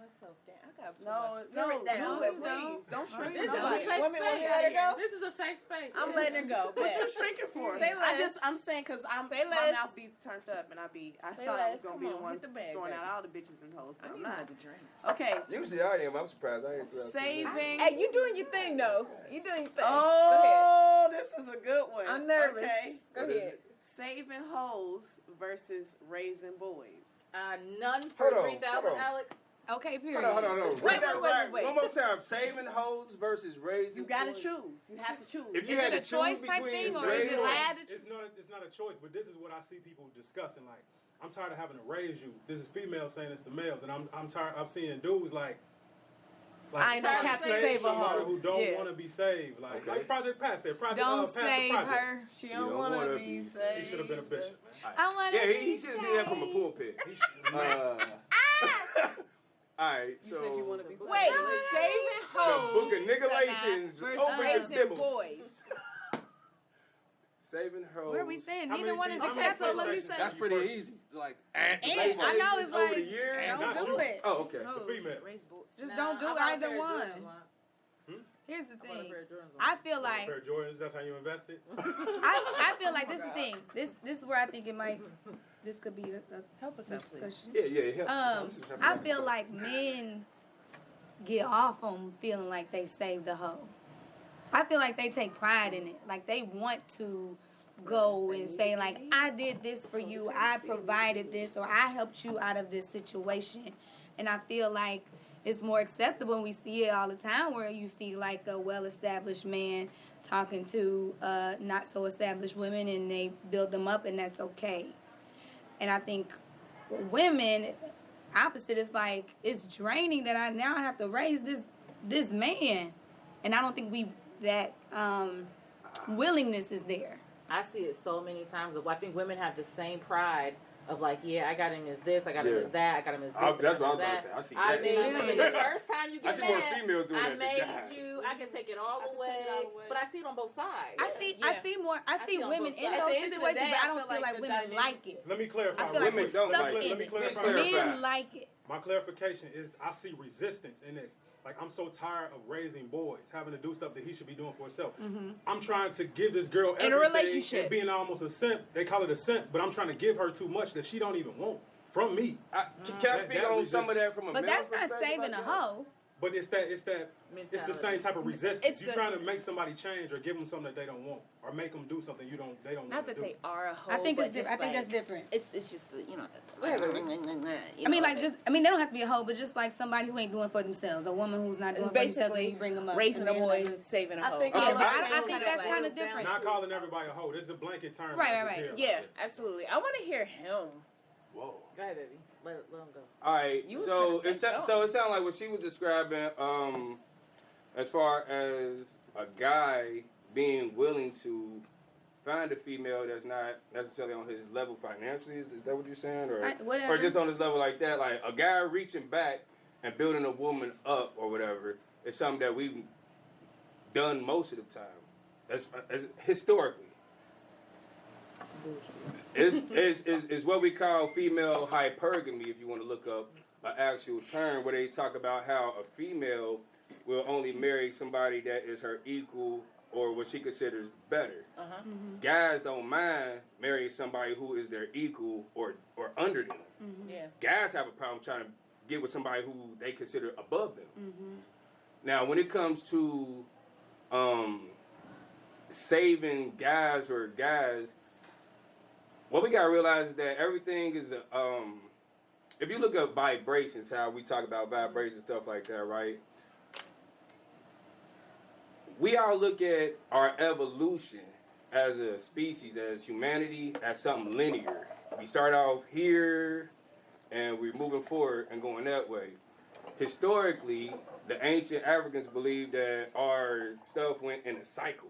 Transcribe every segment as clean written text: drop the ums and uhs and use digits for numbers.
myself down. I gotta put No, my spirit down. do it, please. Don't shrink. This is a Nobody. safe Women, space. let her go? This is a safe space. I'm letting her go. What you shrinking for? Say less. I'm saying because my Say less. mouth be turned up and I Say thought I was less. gonna Come be the on, one hit the bag, throwing baby. out all the bitches and hoes, but I I'm need not. to drink. Okay. Usually I am. I'm surprised I ain't throughout the Saving. Hey, you doing your thing though. You doing your thing. Oh, this is a good one. Go ahead. I'm nervous. Okay. Go What is ahead. it? Saving hoes versus raising boys. None for Hold on, 3,000, hold on. Alex. Okay, period. Hold on. Wait. One more time. Saving hoes versus raising You gotta boys. choose. You have to choose. If you Is had it to a choice choose type between thing, or is it raising- like- It's not a choice, but this is what I see people discussing. Like, I'm tired of having to raise you. This is females saying it's the males, and I'm tired. I'm seeing dudes like I ain't no trying to Captain Save a somebody hoe. who don't Yeah. want to be saved. Like, Okay. like Project Pat said. Project, Don't Pass the save project. her. She don't don't wanna wanna be be saved. He should have been a bishop, man. I want to Yeah, he should have did that from a pulpit. He should, man. All right, You so said you want to be Wait, saving the hoes Book of Nicolations versus over his raising bibbles. boys. Saving hoes. What are we saying? How Neither many one is people- how Okay, so acceptable. let me conversations say- That's pretty easy. Like, And I know it's over like, the years. don't Not do you. it. Oh, okay. The female. Raise boys. Just don't do either one. Here's the thing. I feel like Pair of Jordans, that's how you invested? I feel like this is the thing. This is where I think it might. This could be a Help us out, please. discussion. Yeah. I feel like men get off on feeling like they saved the hoe. I feel like they take pride in it. Like they want to go and say like, I did this for you, I provided this, or I helped you out of this situation. And I feel like it's more acceptable, and we see it all the time where you see like a well-established man talking to not so established women, and they build them up, and that's okay. And I think for women, opposite, it's like it's draining that I now have to raise this man, and I don't think that willingness is there. I see it so many times. I think women have the same pride of like, yeah, I got him as this, I got him as that, I got him as this. That's what I was that. about to say. I see I that. made you the first time you get I see more mad. females doing I that than made guys. you. I can take it all the way, but I see it on both sides. I see on women both in sides. those At the end of the situations, day, but I I don't feel feel like like the women dynamic- like it. Let me clarify. I feel like we're Women don't stuck like it. in Let me it. clarify. Men like it. My clarification is I see resistance in this. Like, I'm so tired of raising boys, having to do stuff that he should be doing for himself. I'm trying to give this girl everything. In a relationship. And being almost a simp. They call it a simp, but I'm trying to give her too much that she don't even want from me. Can I speak on some of that from a But male that's not perspective, saving I a guess? hoe. But it's the same type of resistance. You're trying to make somebody change or give them something that they don't want, or make them do something they don't Not want that to do. they are a hoe. I think but it's different. I just think that's like- different. It's just you know whatever. I mean, they don't have to be a hoe, but just like somebody who ain't doing for themselves, a woman who's not doing for themselves, and basically you bring them up. raising and a then boy, like- saving a I hoe. think- Yeah, Okay, but I Kind think of that's like- kind of different. Not calling everybody a hoe. This is a blanket term. Right, I right, just right. hear. Yeah, absolutely. I want to hear him. Whoa. Go ahead, baby. Let him go. All right, You was so trying to say it sounded like what she was describing, as far as a guy being willing to find a female that's not necessarily on his level financially. Is that what you're saying, or whatever. or just on his level like that? Like a guy reaching back and building a woman up or whatever is something that we've done most of the time. That's historically. It's what we call female hypergamy, if you want to look up an actual term, where they talk about how a female will only marry somebody that is her equal or what she considers better. Guys don't mind marrying somebody who is their equal or under them. Yeah. Guys have a problem trying to get with somebody who they consider above them. Now, when it comes to saving guys, what we gotta realize is that everything is if you look at vibrations, how we talk about vibrations, stuff like that, right? We all look at our evolution as a species, as humanity, as something linear. We start off here, and we're moving forward and going that way. Historically, the ancient Africans believed that our stuff went in a cycle.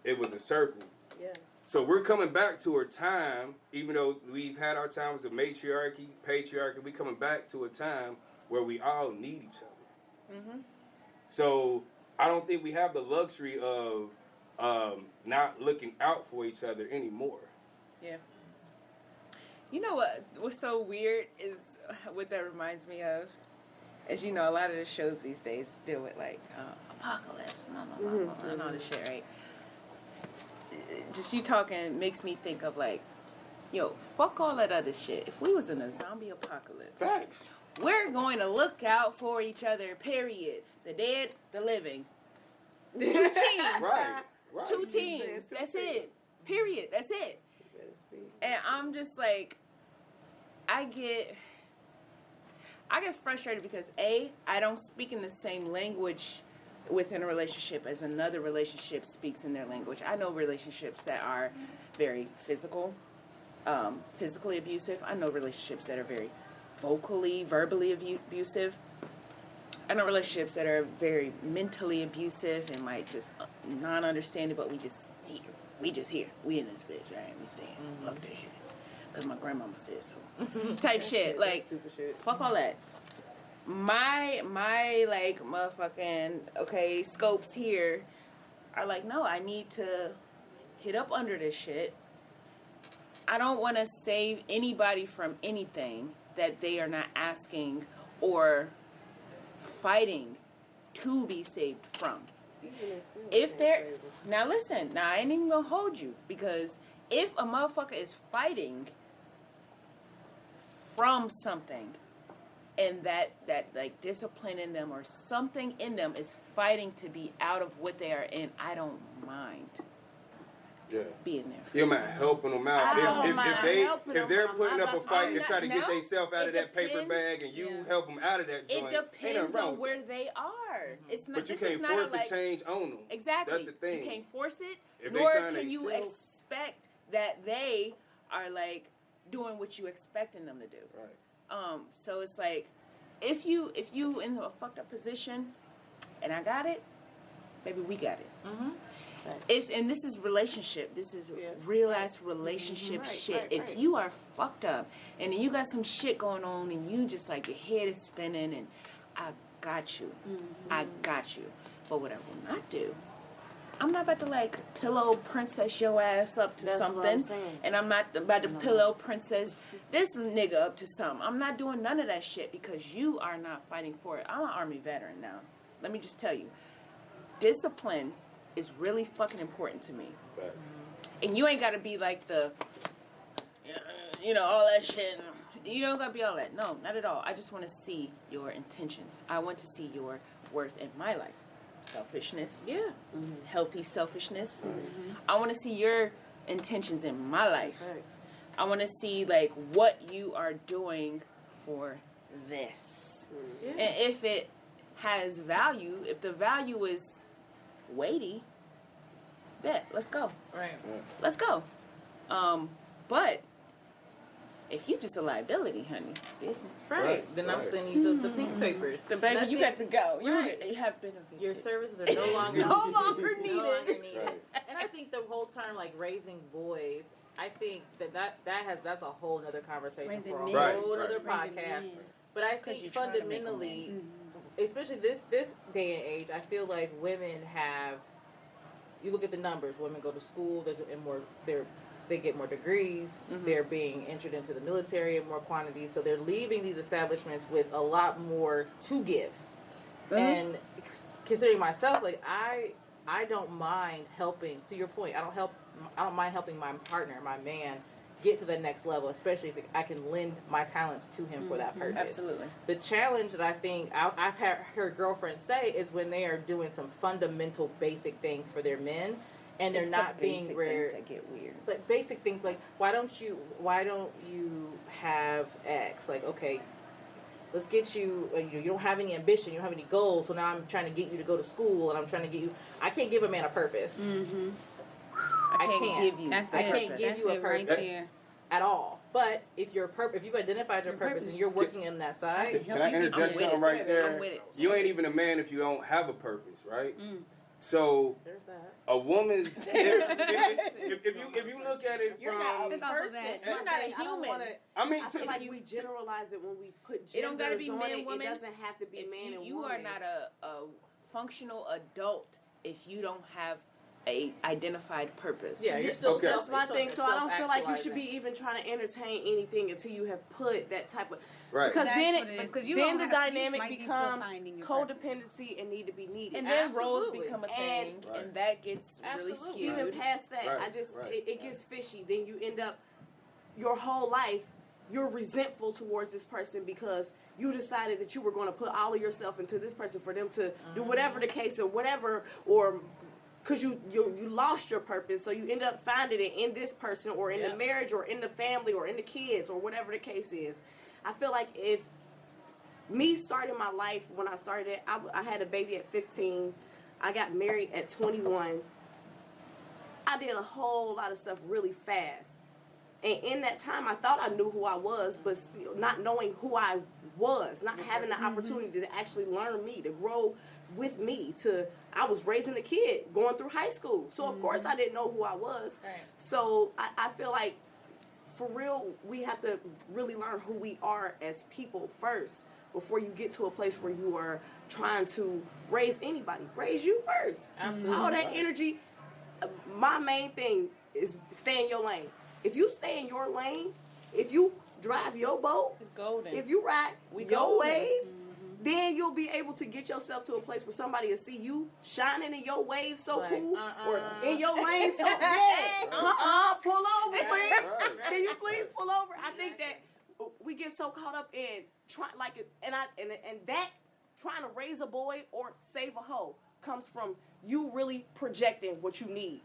It was a circle. Yeah. So we're coming back to a time, even though we've had our times of matriarchy, patriarchy, we're coming back to a time where we all need each other. So I don't think we have the luxury of not looking out for each other anymore. Yeah. You know what's so weird is what that reminds me of as you know, a lot of the shows these days deal with like apocalypse, and all this shit, right? Just you talking makes me think of like, yo, fuck all that other shit. If we was in a zombie apocalypse, Facts. we're going to look out for each other, period. The dead, the living. 2 teams. Right. 2 teams. That's it. Period. That's it. And I'm just like, I get frustrated because A, I don't speak in the same language within a relationship as another relationship speaks in their language. I know relationships that are very physical, physically abusive. I know relationships that are very verbally abusive. I know relationships that are very mentally abusive and like just non-understanding, but we just here. We in this bitch, right? We staying. Fuck that shit. Because my grandmama said so. Type shit. Like, stupid shit. fuck all that. My like motherfucking scopes here are like, no, I need to hit up under this shit. I don't want to save anybody from anything that they are not asking or fighting to be saved from. If they're now listen, now I ain't even gonna hold you, because if a motherfucker is fighting from something, and that like discipline in them or something in them is fighting to be out of what they are in, I don't mind being there. You man helping them out. If they're putting up a fight to try to get No, themselves out of that paper depends. bag and you help them out of that joint, It depends on where they are. It's not. But you this is can't not force a, the like, change on them. Exactly. That's the thing. You can't force it, If they nor trying to can you excel- expect that they are like doing what you expecting them to do. Right. So it's like, if you in a fucked up position, and I got it, maybe we got it. Mm-hmm. And this is relationship. This is real ass relationship shit. If you are fucked up and you got some shit going on and you just like your head is spinning and I got you. I got you. But what I will not do, I'm not about to like pillow princess your ass up to That's something. what I'm saying. And I'm not about to pillow princess this nigga up to something. I'm not doing none of that shit because you are not fighting for it. I'm an Army veteran now. Let me just tell you. Discipline is really fucking important to me. Facts. And you ain't gotta be like the, all that shit. You don't gotta be all that. No, not at all. I just want to see your intentions. I want to see your worth in my life. Selfishness. Yeah. Healthy selfishness. I want to see your intentions in my life. I want to see like what you are doing for this. Yeah. And if it has value, if the value is weighty, bet, let's go. Right. Let's go. But if you just a liability, honey, business. Right. Then I'm sending you the pink papers. The baby, you got to go. Right. You have been evicted. Your services are no longer No longer needed. No longer needed. Right. And I think the whole term like raising boys, I think that's a whole nother conversation Raising for a men. whole other Raising podcast. men. But I 'Cause think you're trying to make them fundamentally, especially this day and age, I feel like women have. You look at the numbers. Women go to school. They get more degrees. They're being entered into the military in more quantities. So they're leaving these establishments with a lot more to give. And considering myself, like I don't mind helping. To your point, I don't mind helping my partner, my man, get to the next level, especially if I can lend my talents to him for that purpose. Absolutely. The challenge that I think I've heard girlfriends say is when they are doing some fundamental basic things for their men, and they're It's not the being basic rare. things that get weird. But basic things like why don't you have X? Like, okay, let's get you. You don't have any ambition. You don't have any goals. So now I'm trying to get you to go to school, and I'm trying to get you. I can't give a man a purpose. I can't give you. That's I it. can't give That's you a it right purpose. there. At all. But if you've identified your purpose purpose. and you're working in that side, Can I you get interject with something it. right I'm there? with it. You ain't even a man if you don't have a purpose, right? So there's that. a woman's if you look at it You're from not a It's also person. that. You're not a human. I mean I to, feel like we generalize it when we put genders It don't gotta be on man, it. woman. It doesn't have to be If man and you woman. are not a functional adult if you don't have a identified purpose. Yeah, you're still Okay. That's my thing. So I don't feel like you should self-actualizing. be even trying to entertain anything until you have put that type of Right. because That's then what it is, 'cause you then don't the have- you dynamic might be still becomes finding your purpose. codependency and need to be needed. And then roles Absolutely. become a And- thing, and that gets really Absolutely. skewed. Even past that, Right, I just right, it gets fishy. Then you end up your whole life you're resentful towards this person because you decided that you were going to put all of yourself into this person for them to do whatever the case or whatever, or because you lost your purpose, so you end up finding it in this person or in the marriage or in the family or in the kids or whatever the case is. I feel like if me starting my life when I started it, I had a baby at 15. I got married at 21. I did a whole lot of stuff really fast. And in that time, I thought I knew who I was, but still not knowing who I was, not having the opportunity to actually learn me, to grow with me. I was raising a kid, going through high school. So, of course, I didn't know who I was. Right. So, I feel like, for real, we have to really learn who we are as people first before you get to a place where you are trying to raise anybody. Raise you first. Absolutely. All that energy. My main thing is stay in your lane. If you stay in your lane, if you drive your boat, It's golden. if you ride We your golden. wave, then you'll be able to get yourself to a place where somebody will see you shining in your wave so Like, cool, or in your lane so pull over, please. Right. Can you please pull over? I think that we get so caught up in trying, and that trying to raise a boy or save a hoe comes from you really projecting what you need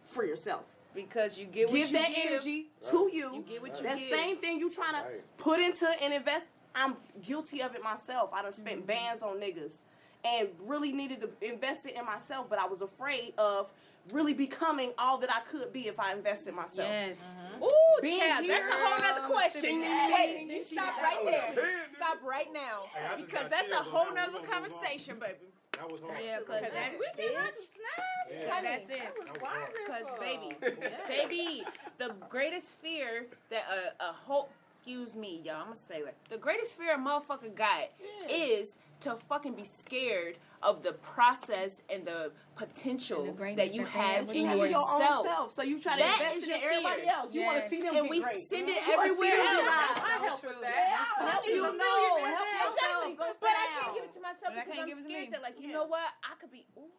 for yourself. Because you get what Give you that give. energy to you. You get what you that give. same thing you trying to Right. put into and invest. I'm guilty of it myself. I done spent bands on niggas and really needed to invest it in myself, but I was afraid of really becoming all that I could be if I invested in myself. Yes. Ooh, Being child, that's a whole here, nother question. sitting Wait, there, stop she- right there. Hey, Stop right now. Hey, I just Because got that's a chills on whole that one. nother We gonna move on. conversation, baby. That was hard. Yeah, because that's We give her some snaps. Yeah. Cause that's it. That was That was hard. Because, baby, Yeah. baby, the greatest fear that a whole, excuse me, y'all, I'm gonna say like, the greatest fear a motherfucker got is to fucking be scared of the process and the potential And the greatness that you that they have have in within Your own yourself. self. So you try to That invest is in your everybody fear. else. You want to Yes. see them And get we great. send it You wanna see everywhere them else. get I high. help true. with That's that. so Help true. you know. Help Exactly. yourself. Go But sit I down. can't give it to myself But I because can't I'm give it to scared me. that, like, you know what? I could be, ooh,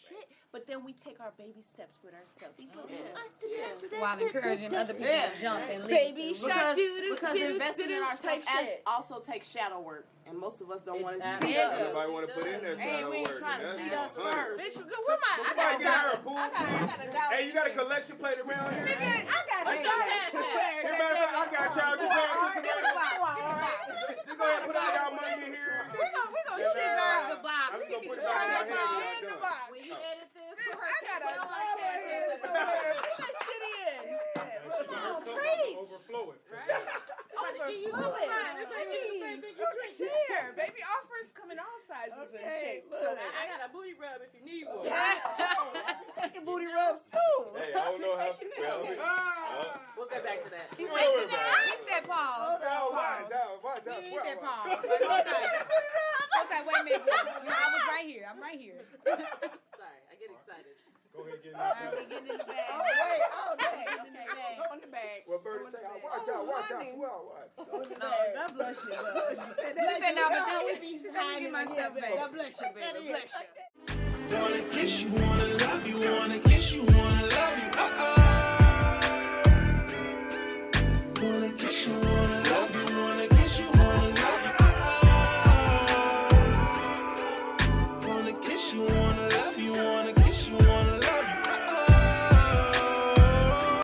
shit. But then we take our baby steps with ourselves. These little While encouraging other people Yeah. to jump and leap. Baby Because, shark, because investing in ourselves type shit. also takes shadow work, and most of us don't want to It see does. us. Nobody want to put in that Hey, shadow we ain't work. trying to and see that's us 100. first. Bitch, where my, Somebody get her a pool, please. $1. Hey, you got a collection plate around here? I got What's a your dollar. cash app? Hey, matter of fact, I got y'all. Just pass this around. Just go ahead and put all y'all money in here. You deserve the box. I'm just You gonna put can y'all in try my that hand. box. when I'm done. When you edit this, put her I got a cash app. dollar. Put that shit in. Her cup preach. overflowing. Trying to give you some of mine. This ain't even the same thing you drink. Here, baby offers come in all sizes and shapes. So I got a booty rub if you need one. Taking booty rubs too. Hey, I don't know how. Well, We'll get back to that. He's Don't taking worry that. about it. Take that pause. watch out, watch out. He swear, need that watch. pause. But hold on. Hold on. Wait a minute. I was right here. I'm right here. Sorry, I get excited. Go ahead, get in All there. right, we getting in the bag. Okay. in the bag. On the bag. What Birdie say? Watch out, watch out, swear, watch. no, God bless you. She said no, but then she's gonna get my stuff back. God bless you, baby. Bless you. Wanna kiss you, wanna love you, wanna kiss you,